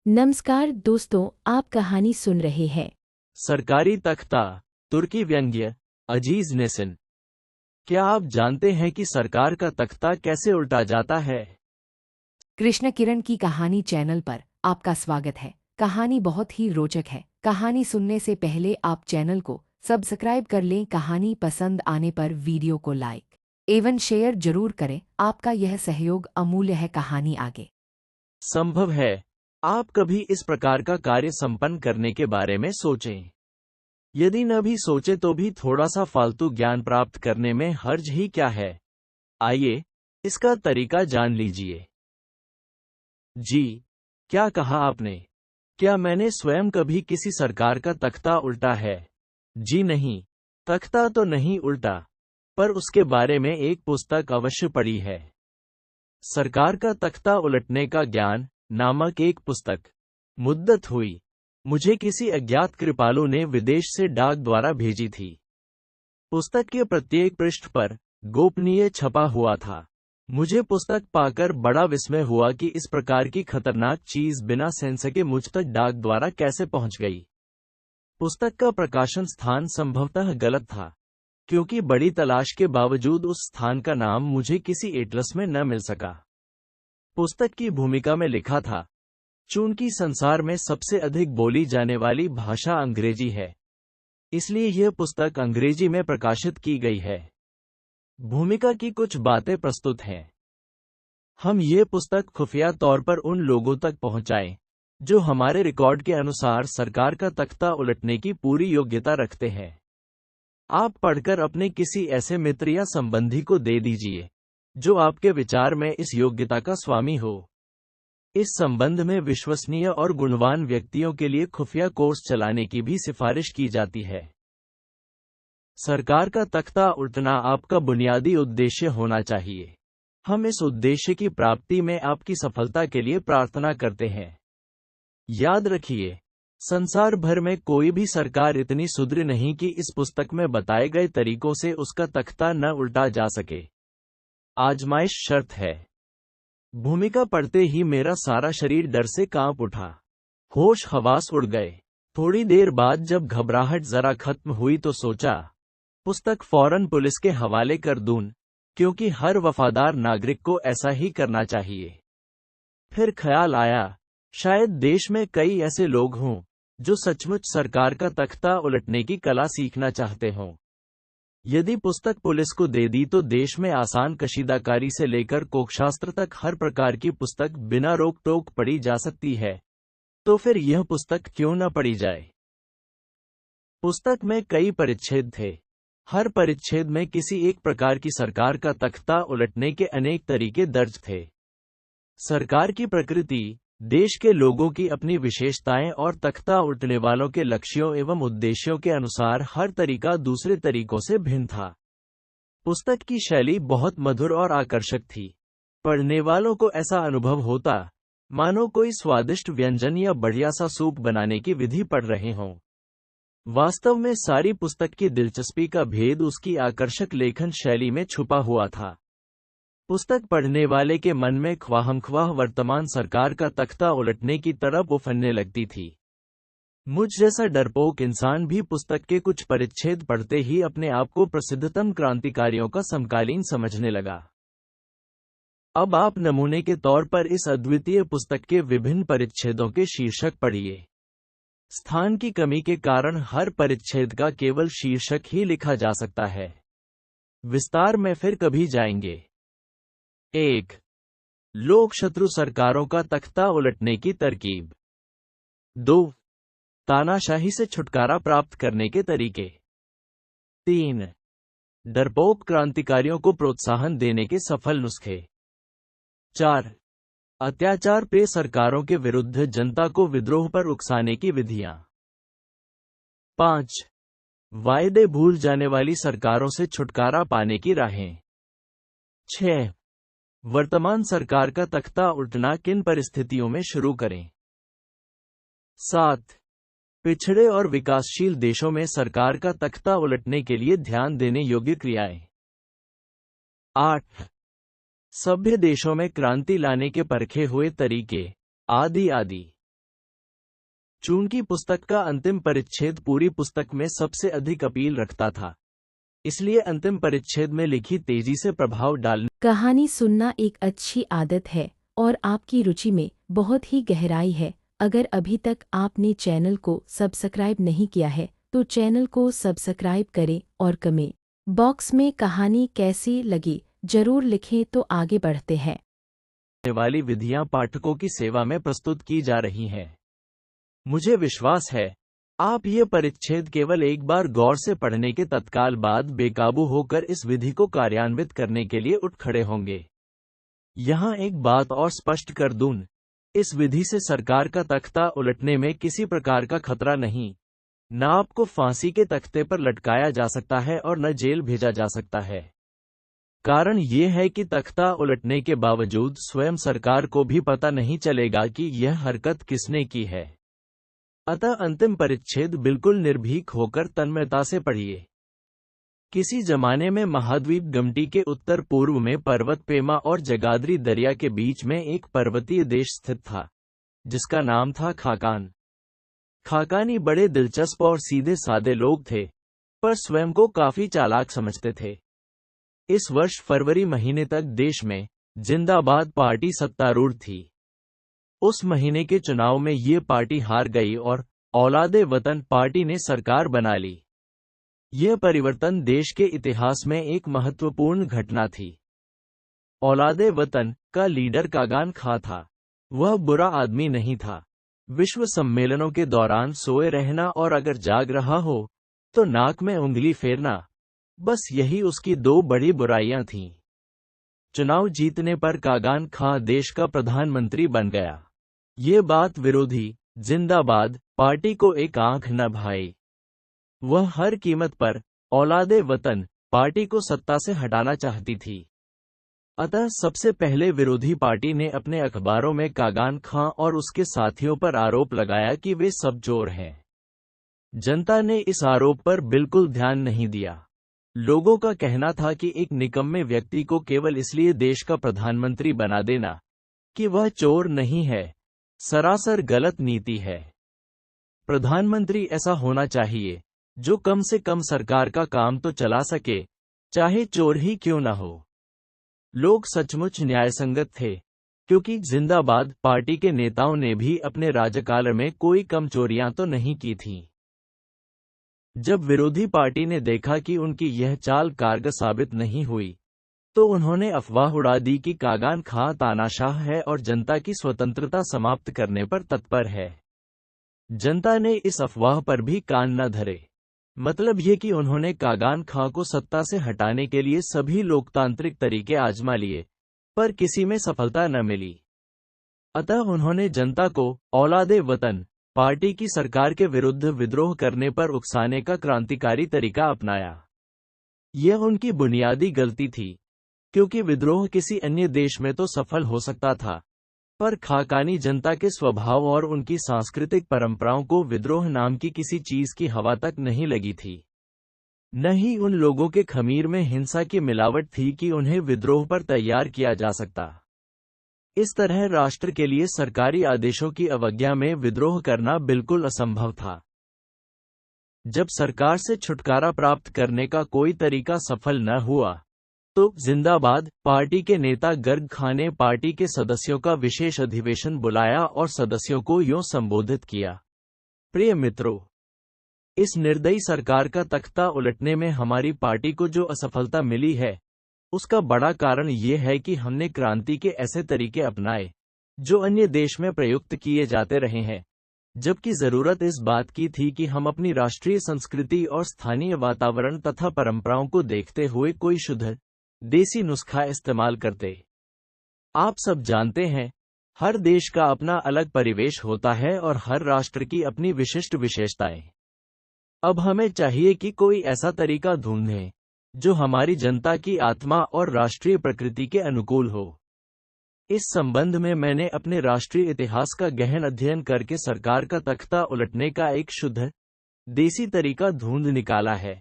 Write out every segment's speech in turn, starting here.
नमस्कार दोस्तों, आप कहानी सुन रहे हैं। सरकारी तख्ता, तुर्की व्यंग्य, अजीज नेसन। क्या आप जानते हैं कि सरकार का तख्ता कैसे उल्टा जाता है? कृष्ण किरण की कहानी चैनल पर आपका स्वागत है। कहानी बहुत ही रोचक है। कहानी सुनने से पहले आप चैनल को सब्सक्राइब कर लें। कहानी पसंद आने पर वीडियो को लाइक एवं शेयर जरूर करें। आपका यह सहयोग अमूल्य है। कहानी आगे। संभव है आप कभी इस प्रकार का कार्य संपन्न करने के बारे में सोचें। यदि न भी सोचे तो भी थोड़ा सा फालतू ज्ञान प्राप्त करने में हर्ज ही क्या है। आइए इसका तरीका जान लीजिए। जी, क्या कहा आपने? क्या मैंने स्वयं कभी किसी सरकार का तख्ता उल्टा है? जी नहीं, तख्ता तो नहीं उल्टा, पर उसके बारे में एक पुस्तक अवश्य पढ़ी है। सरकार का तख्ता उलटने का ज्ञान नामक एक पुस्तक मुद्दत हुई मुझे किसी अज्ञात कृपालु ने विदेश से डाक द्वारा भेजी थी। पुस्तक के प्रत्येक पृष्ठ पर गोपनीय छपा हुआ था। मुझे पुस्तक पाकर बड़ा विस्मय हुआ कि इस प्रकार की खतरनाक चीज बिना सेंस के मुझ तक डाक द्वारा कैसे पहुंच गई। पुस्तक का प्रकाशन स्थान संभवतः गलत था, क्योंकि बड़ी तलाश के बावजूद उस स्थान का नाम मुझे किसी एटलस में न मिल सका। पुस्तक की भूमिका में लिखा था, चूंकि संसार में सबसे अधिक बोली जाने वाली भाषा अंग्रेजी है, इसलिए यह पुस्तक अंग्रेजी में प्रकाशित की गई है। भूमिका की कुछ बातें प्रस्तुत हैं। हम ये पुस्तक खुफिया तौर पर उन लोगों तक पहुंचाएं जो हमारे रिकॉर्ड के अनुसार सरकार का तख्ता उलटने की पूरी योग्यता रखते हैं। आप पढ़कर अपने किसी ऐसे मित्र या संबंधी को दे दीजिए जो आपके विचार में इस योग्यता का स्वामी हो। इस संबंध में विश्वसनीय और गुणवान व्यक्तियों के लिए खुफिया कोर्स चलाने की भी सिफारिश की जाती है। सरकार का तख्ता उल्टना आपका बुनियादी उद्देश्य होना चाहिए। हम इस उद्देश्य की प्राप्ति में आपकी सफलता के लिए प्रार्थना करते हैं। याद रखिए, संसार भर में कोई भी सरकार इतनी सुदृढ़ नहीं कि इस पुस्तक में बताए गए तरीकों से उसका तख्ता न उल्टा जा सके। आजमाइश शर्त है। भूमिका पढ़ते ही मेरा सारा शरीर डर से कांप उठा। होश हवास उड़ गए। थोड़ी देर बाद जब घबराहट जरा खत्म हुई तो सोचा, पुस्तक फौरन पुलिस के हवाले कर दूं, क्योंकि हर वफादार नागरिक को ऐसा ही करना चाहिए। फिर ख्याल आया, शायद देश में कई ऐसे लोग हों जो सचमुच सरकार का तख्ता उलटने की कला सीखना चाहते हों। यदि पुस्तक पुलिस को दे दी तो देश में आसान कशीदाकारी से लेकर कोकशास्त्र तक हर प्रकार की पुस्तक बिना रोक टोक पढ़ी जा सकती है। तो फिर यह पुस्तक क्यों न पढ़ी जाए? पुस्तक में कई परिच्छेद थे। हर परिच्छेद में किसी एक प्रकार की सरकार का तख्ता उलटने के अनेक तरीके दर्ज थे। सरकार की प्रकृति, देश के लोगों की अपनी विशेषताएं और तख्ता उल्टने वालों के लक्ष्यों एवं उद्देश्यों के अनुसार हर तरीका दूसरे तरीकों से भिन्न था। पुस्तक की शैली बहुत मधुर और आकर्षक थी। पढ़ने वालों को ऐसा अनुभव होता मानो कोई स्वादिष्ट व्यंजन या बढ़िया सा सूप बनाने की विधि पढ़ रहे हों। वास्तव में सारी पुस्तक की दिलचस्पी का भेद उसकी आकर्षक लेखन शैली में छुपा हुआ था। पुस्तक पढ़ने वाले के मन में ख्वाहमख्वाह वर्तमान सरकार का तख्ता उलटने की तरफ उफनने लगती थी। मुझ जैसा डरपोक इंसान भी पुस्तक के कुछ परिच्छेद पढ़ते ही अपने आप को प्रसिद्धतम क्रांतिकारियों का समकालीन समझने लगा। अब आप नमूने के तौर पर इस अद्वितीय पुस्तक के विभिन्न परिच्छेदों के शीर्षक पढ़िए। स्थान की कमी के कारण हर परिच्छेद का केवल शीर्षक ही लिखा जा सकता है। विस्तार में फिर कभी जाएंगे। 1. लोक शत्रु सरकारों का तख्ता उलटने की तरकीब। 2. तानाशाही से छुटकारा प्राप्त करने के तरीके। 3. डरपोक क्रांतिकारियों को प्रोत्साहन देने के सफल नुस्खे। 4. अत्याचार पे सरकारों के विरुद्ध जनता को विद्रोह पर उकसाने की विधियां। 5. वायदे भूल जाने वाली सरकारों से छुटकारा पाने की राहें। 6. वर्तमान सरकार का तख्ता उल्टना किन परिस्थितियों में शुरू करें। 7. पिछड़े और विकासशील देशों में सरकार का तख्ता उलटने के लिए ध्यान देने योग्य क्रियाएं। 8. सभ्य देशों में क्रांति लाने के परखे हुए तरीके, आदि आदि। चून की पुस्तक का अंतिम परिच्छेद पूरी पुस्तक में सबसे अधिक अपील रखता था, इसलिए अंतिम परिच्छेद में लिखी तेजी से प्रभाव डालने। कहानी सुनना एक अच्छी आदत है और आपकी रुचि में बहुत ही गहराई है। अगर अभी तक आपने चैनल को सब्सक्राइब नहीं किया है तो चैनल को सब्सक्राइब करें और कमेंट बॉक्स में कहानी कैसी लगी जरूर लिखें। तो आगे बढ़ते हैं। वाली विधियां पाठकों की सेवा में प्रस्तुत की जा रही हैं। मुझे विश्वास है आप ये परिच्छेद केवल एक बार गौर से पढ़ने के तत्काल बाद बेकाबू होकर इस विधि को कार्यान्वित करने के लिए उठ खड़े होंगे। यहाँ एक बात और स्पष्ट कर दूं, इस विधि से सरकार का तख्ता उलटने में किसी प्रकार का खतरा नहीं। न आपको फांसी के तख्ते पर लटकाया जा सकता है और न जेल भेजा जा सकता है। कारण ये है कि तख्ता उलटने के बावजूद स्वयं सरकार को भी पता नहीं चलेगा कि यह हरकत किसने की है। अतः अंतिम परिच्छेद बिल्कुल निर्भीक होकर तन्मयता से पढ़िए। किसी जमाने में महाद्वीप गमटी के उत्तर पूर्व में पर्वत पेमा और जगाधरी दरिया के बीच में एक पर्वतीय देश स्थित था, जिसका नाम था खाकान। खाकानी बड़े दिलचस्प और सीधे सादे लोग थे, पर स्वयं को काफी चालाक समझते थे। इस वर्ष फरवरी महीने तक देश में जिंदाबाद पार्टी सत्तारूढ़ थी। उस महीने के चुनाव में ये पार्टी हार गई और औलादे वतन पार्टी ने सरकार बना ली। यह परिवर्तन देश के इतिहास में एक महत्वपूर्ण घटना थी। औलादे वतन का लीडर कागान खां था। वह बुरा आदमी नहीं था। विश्व सम्मेलनों के दौरान सोए रहना और अगर जाग रहा हो तो नाक में उंगली फेरना, बस यही उसकी दो बड़ी बुराइयां थीं। चुनाव जीतने पर कागान खां देश का प्रधानमंत्री बन गया। ये बात विरोधी जिंदाबाद पार्टी को एक आंख न भाई। वह हर कीमत पर औलादे वतन पार्टी को सत्ता से हटाना चाहती थी। अतः सबसे पहले विरोधी पार्टी ने अपने अखबारों में कागान खां और उसके साथियों पर आरोप लगाया कि वे सब चोर हैं। जनता ने इस आरोप पर बिल्कुल ध्यान नहीं दिया। लोगों का कहना था कि एक निकम्मे व्यक्ति को केवल इसलिए देश का प्रधानमंत्री बना देना कि वह चोर नहीं है, सरासर गलत नीति है। प्रधानमंत्री ऐसा होना चाहिए जो कम से कम सरकार का काम तो चला सके, चाहे चोर ही क्यों न हो। लोग सचमुच न्यायसंगत थे, क्योंकि जिंदाबाद पार्टी के नेताओं ने भी अपने राज्यकाल में कोई कम चोरियां तो नहीं की थीं। जब विरोधी पार्टी ने देखा कि उनकी यह चाल कारगर साबित नहीं हुई, तो उन्होंने अफवाह उड़ा दी कि कागान खां तानाशाह है और जनता की स्वतंत्रता समाप्त करने पर तत्पर है। जनता ने इस अफवाह पर भी कान न धरे। मतलब ये कि उन्होंने कागान खां को सत्ता से हटाने के लिए सभी लोकतांत्रिक तरीके आजमा लिए, पर किसी में सफलता न मिली। अतः उन्होंने जनता को औलादे वतन पार्टी की सरकार के विरुद्ध विद्रोह करने पर उकसाने का क्रांतिकारी तरीका अपनाया। यह उनकी बुनियादी गलती थी, क्योंकि विद्रोह किसी अन्य देश में तो सफल हो सकता था, पर खाकानी जनता के स्वभाव और उनकी सांस्कृतिक परंपराओं को विद्रोह नाम की किसी चीज की हवा तक नहीं लगी थी। न ही उन लोगों के खमीर में हिंसा की मिलावट थी कि उन्हें विद्रोह पर तैयार किया जा सकता। इस तरह राष्ट्र के लिए सरकारी आदेशों की अवज्ञा में विद्रोह करना बिल्कुल असंभव था। जब सरकार से छुटकारा प्राप्त करने का कोई तरीका सफल न हुआ, तो जिंदाबाद पार्टी के नेता गर्ग खां ने पार्टी के सदस्यों का विशेष अधिवेशन बुलाया और सदस्यों को यूं संबोधित किया। प्रिय मित्रों, इस निर्दयी सरकार का तख्ता उलटने में हमारी पार्टी को जो असफलता मिली है, उसका बड़ा कारण ये है कि हमने क्रांति के ऐसे तरीके अपनाए जो अन्य देश में प्रयुक्त किए जाते रहे हैं, जबकि जरूरत इस बात की थी कि हम अपनी राष्ट्रीय संस्कृति और स्थानीय वातावरण तथा परंपराओं को देखते हुए कोई शुद्ध देसी नुस्खा इस्तेमाल करते। आप सब जानते हैं, हर देश का अपना अलग परिवेश होता है और हर राष्ट्र की अपनी विशिष्ट विशेषताएं। अब हमें चाहिए कि कोई ऐसा तरीका ढूंढें जो हमारी जनता की आत्मा और राष्ट्रीय प्रकृति के अनुकूल हो। इस संबंध में मैंने अपने राष्ट्रीय इतिहास का गहन अध्ययन करके सरकार का तख्ता उलटने का एक शुद्ध देसी तरीका ढूंढ निकाला है,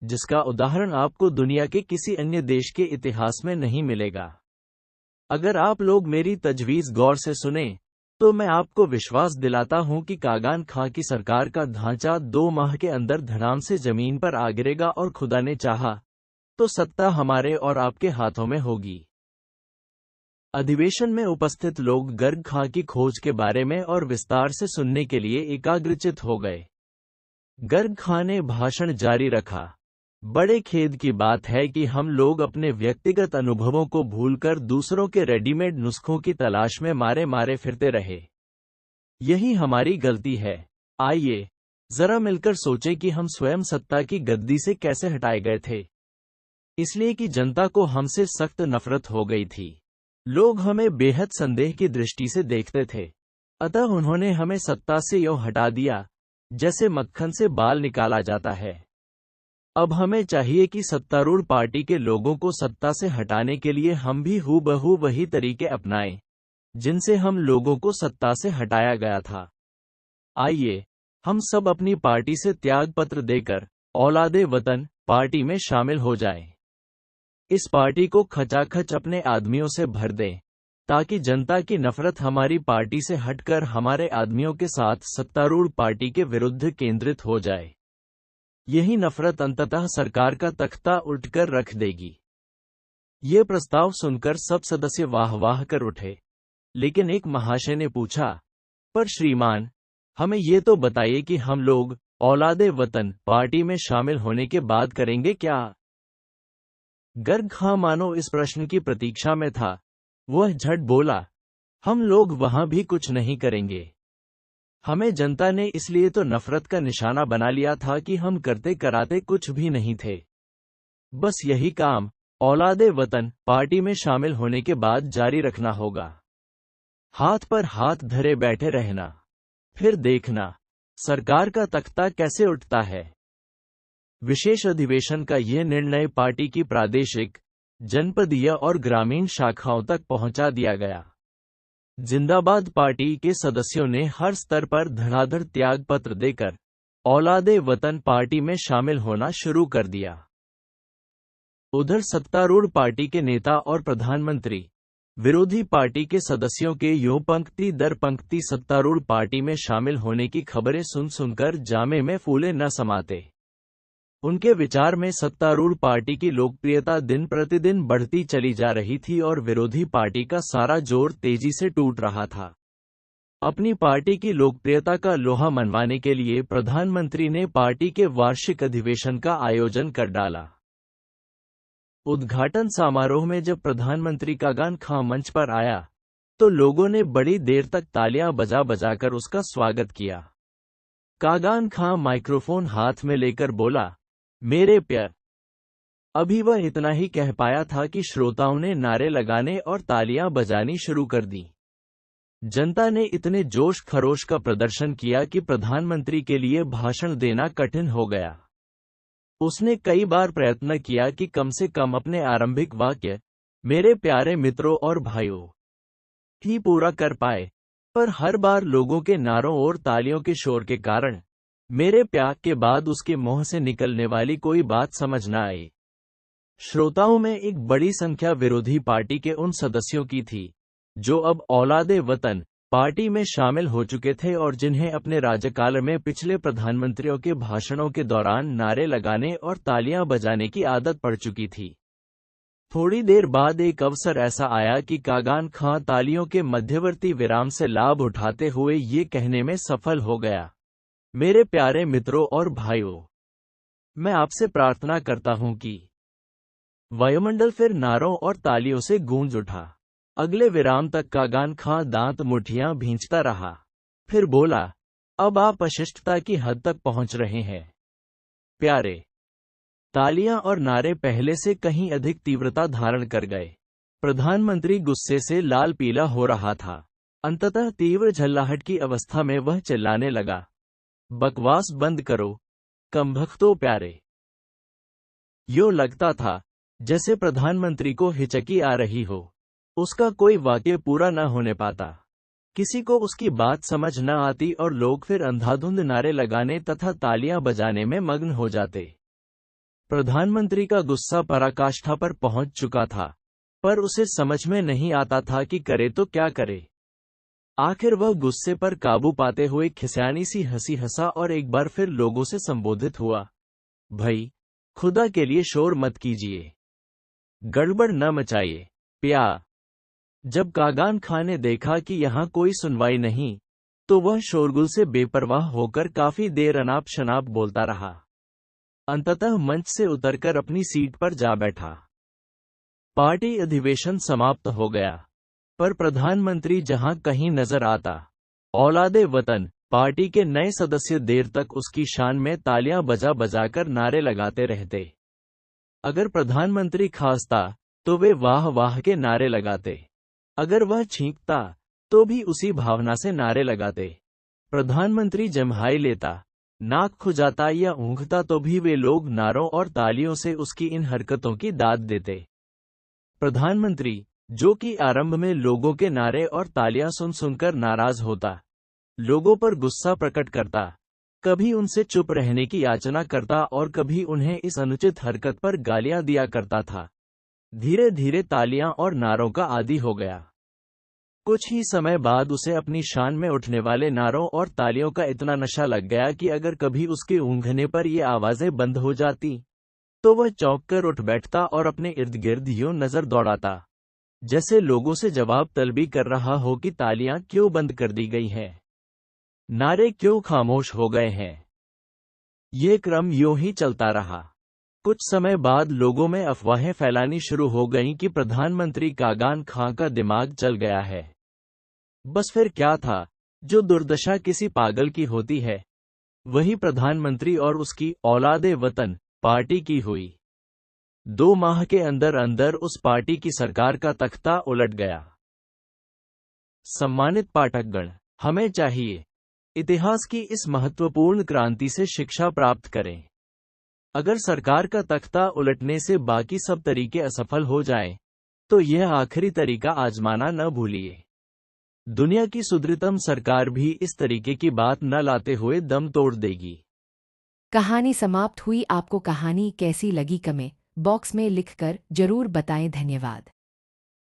जिसका उदाहरण आपको दुनिया के किसी अन्य देश के इतिहास में नहीं मिलेगा। अगर आप लोग मेरी तजवीज़ गौर से सुनें, तो मैं आपको विश्वास दिलाता हूं कि कागान खां की सरकार का ढांचा 2 माह के अंदर धड़ाम से जमीन पर आ गिरेगा और खुदा ने चाहा तो सत्ता हमारे और आपके हाथों में होगी। अधिवेशन में उपस्थित लोग गर्ग खां की खोज के बारे में और विस्तार से सुनने के लिए एकाग्रचित हो गए। गर्ग खां ने भाषण जारी रखा। बड़े खेद की बात है कि हम लोग अपने व्यक्तिगत अनुभवों को भूलकर दूसरों के रेडीमेड नुस्खों की तलाश में मारे मारे फिरते रहे। यही हमारी गलती है। आइए जरा मिलकर सोचें कि हम स्वयं सत्ता की गद्दी से कैसे हटाए गए थे। इसलिए कि जनता को हमसे सख्त नफरत हो गई थी। लोग हमें बेहद संदेह की दृष्टि से देखते थे, अतः उन्होंने हमें सत्ता से यूं हटा दिया जैसे मक्खन से बाल निकाला जाता है। अब हमें चाहिए कि सत्तारूढ़ पार्टी के लोगों को सत्ता से हटाने के लिए हम भी हूबहू वही तरीके अपनाएं जिनसे हम लोगों को सत्ता से हटाया गया था। आइए हम सब अपनी पार्टी से त्याग पत्र देकर औलादे वतन पार्टी में शामिल हो जाएं। इस पार्टी को खचाखच अपने आदमियों से भर दें ताकि जनता की नफरत हमारी पार्टी से हटकर हमारे आदमियों के साथ सत्तारूढ़ पार्टी के विरुद्ध केंद्रित हो जाए। यही नफरत अंततः सरकार का तख्ता उल्टकर रख देगी। ये प्रस्ताव सुनकर सब सदस्य वाह वाह कर उठे, लेकिन एक महाशय ने पूछा, पर श्रीमान, हमें ये तो बताइए कि हम लोग औलादे वतन पार्टी में शामिल होने के बाद करेंगे क्या? गर्ग खां मानो इस प्रश्न की प्रतीक्षा में था। वह झट बोला, हम लोग वहां भी कुछ नहीं करेंगे। हमें जनता ने इसलिए तो नफरत का निशाना बना लिया था कि हम करते कराते कुछ भी नहीं थे। बस यही काम औलादे वतन पार्टी में शामिल होने के बाद जारी रखना होगा। हाथ पर हाथ धरे बैठे रहना, फिर देखना सरकार का तख्ता कैसे उठता है। विशेष अधिवेशन का यह निर्णय पार्टी की प्रादेशिक, जनपदीय और ग्रामीण शाखाओं तक पहुंचा दिया गया। जिंदाबाद पार्टी के सदस्यों ने हर स्तर पर धड़ाधड़ त्याग पत्र देकर औलादे वतन पार्टी में शामिल होना शुरू कर दिया। उधर सत्तारूढ़ पार्टी के नेता और प्रधानमंत्री विरोधी पार्टी के सदस्यों के यूं पंक्ति दर पंक्ति सत्तारूढ़ पार्टी में शामिल होने की खबरें सुन सुनकर जामे में फूले न समाते। उनके विचार में सत्तारूढ़ पार्टी की लोकप्रियता दिन प्रतिदिन बढ़ती चली जा रही थी और विरोधी पार्टी का सारा जोर तेजी से टूट रहा था। अपनी पार्टी की लोकप्रियता का लोहा मनवाने के लिए प्रधानमंत्री ने पार्टी के वार्षिक अधिवेशन का आयोजन कर डाला। उद्घाटन समारोह में जब प्रधानमंत्री कागान खां मंच पर आया तो लोगों ने बड़ी देर तक तालियां बजा बजाकर उसका स्वागत किया। कागान खां माइक्रोफोन हाथ में लेकर बोला, मेरे प्यार। अभी वह इतना ही कह पाया था कि श्रोताओं ने नारे लगाने और तालियां बजानी शुरू कर दी। जनता ने इतने जोश खरोश का प्रदर्शन किया कि प्रधानमंत्री के लिए भाषण देना कठिन हो गया। उसने कई बार प्रयत्न किया कि कम से कम अपने आरंभिक वाक्य, मेरे प्यारे मित्रों और भाइयों, ही पूरा कर पाए, पर हर बार लोगों के नारों और तालियों के शोर के कारण मेरे प्यार के बाद उसके मुंह से निकलने वाली कोई बात समझ न आई। श्रोताओं में एक बड़ी संख्या विरोधी पार्टी के उन सदस्यों की थी जो अब औलादे वतन पार्टी में शामिल हो चुके थे और जिन्हें अपने राज्यकाल में पिछले प्रधानमंत्रियों के भाषणों के दौरान नारे लगाने और तालियां बजाने की आदत पड़ चुकी थी। थोड़ी देर बाद एक अवसर ऐसा आया कि कागान खां तालियों के मध्यवर्ती विराम से लाभ उठाते हुए ये कहने में सफल हो गया, मेरे प्यारे मित्रों और भाइयों, मैं आपसे प्रार्थना करता हूं कि वायुमंडल फिर नारों और तालियों से गूंज उठा। अगले विराम तक कागान खां दांत मुठियां भींचता रहा, फिर बोला, अब आप अशिष्टता की हद तक पहुंच रहे हैं। प्यारे, तालियां और नारे पहले से कहीं अधिक तीव्रता धारण कर गए। प्रधानमंत्री गुस्से से लाल पीला हो रहा था। अंततः तीव्र झल्लाहट की अवस्था में वह चिल्लाने लगा, बकवास बंद करो, कमबख्तो प्यारे। यूं लगता था जैसे प्रधानमंत्री को हिचकी आ रही हो। उसका कोई वाक्य पूरा न होने पाता, किसी को उसकी बात समझ न आती और लोग फिर अंधाधुंध नारे लगाने तथा तालियां बजाने में मग्न हो जाते। प्रधानमंत्री का गुस्सा पराकाष्ठा पर पहुंच चुका था, पर उसे समझ में नहीं आता था कि करे तो क्या करे। आखिर वह गुस्से पर काबू पाते हुए खिसियानी सी हंसी हंसा और एक बार फिर लोगों से संबोधित हुआ। भाई, खुदा के लिए शोर मत कीजिए, गड़बड़ न मचाइए। प्या। जब कागान खां ने देखा कि यहाँ कोई सुनवाई नहीं, तो वह शोरगुल से बेपरवाह होकर काफी देर अनाप शनाप बोलता रहा। अंततः मंच से उतरकर अपनी सीट पर जा बैठा। पार्टी अधिवेशन समाप्त हो गया, पर प्रधानमंत्री जहां कहीं नजर आता, औलादे वतन पार्टी के नए सदस्य देर तक उसकी शान में तालियां बजा बजाकर नारे लगाते रहते। अगर प्रधानमंत्री खांसता तो वे वाह वाह के नारे लगाते, अगर वह छींकता तो भी उसी भावना से नारे लगाते। प्रधानमंत्री जम्हाई लेता, नाक खुजाता या ऊँघता तो भी वे लोग नारों और तालियों से उसकी इन हरकतों की दाद देते। प्रधानमंत्री, जो कि आरंभ में लोगों के नारे और तालियां सुन सुनकर नाराज होता, लोगों पर गुस्सा प्रकट करता, कभी उनसे चुप रहने की याचना करता और कभी उन्हें इस अनुचित हरकत पर गालियां दिया करता था, धीरे धीरे तालियां और नारों का आदी हो गया। कुछ ही समय बाद उसे अपनी शान में उठने वाले नारों और तालियों का इतना नशा लग गया कि अगर कभी उसके ऊँघने पर ये आवाजें बंद हो जाती, तो वह चौंक कर उठ बैठता और अपने इर्द गिर्द यूं नजर दौड़ाता, जैसे लोगों से जवाब तलबी कर रहा हो कि तालियां क्यों बंद कर दी गई हैं, नारे क्यों खामोश हो गए हैं। ये क्रम यूं ही चलता रहा। कुछ समय बाद लोगों में अफवाहें फैलानी शुरू हो गईं कि प्रधानमंत्री कागान खां का दिमाग चल गया है। बस फिर क्या था, जो दुर्दशा किसी पागल की होती है, वही प्रधानमंत्री और उसकी औलादे वतन पार्टी की हुई। 2 माह के अंदर अंदर उस पार्टी की सरकार का तख्ता उलट गया। सम्मानित पाठकगण, हमें चाहिए इतिहास की इस महत्वपूर्ण क्रांति से शिक्षा प्राप्त करें। अगर सरकार का तख्ता उलटने से बाकी सब तरीके असफल हो जाएं, तो यह आखिरी तरीका आजमाना न भूलिए। दुनिया की सुदृढ़तम सरकार भी इस तरीके की बात न लाते हुए दम तोड़ देगी। कहानी समाप्त हुई। आपको कहानी कैसी लगी कमेंट बॉक्स में लिखकर जरूर बताएं। धन्यवाद।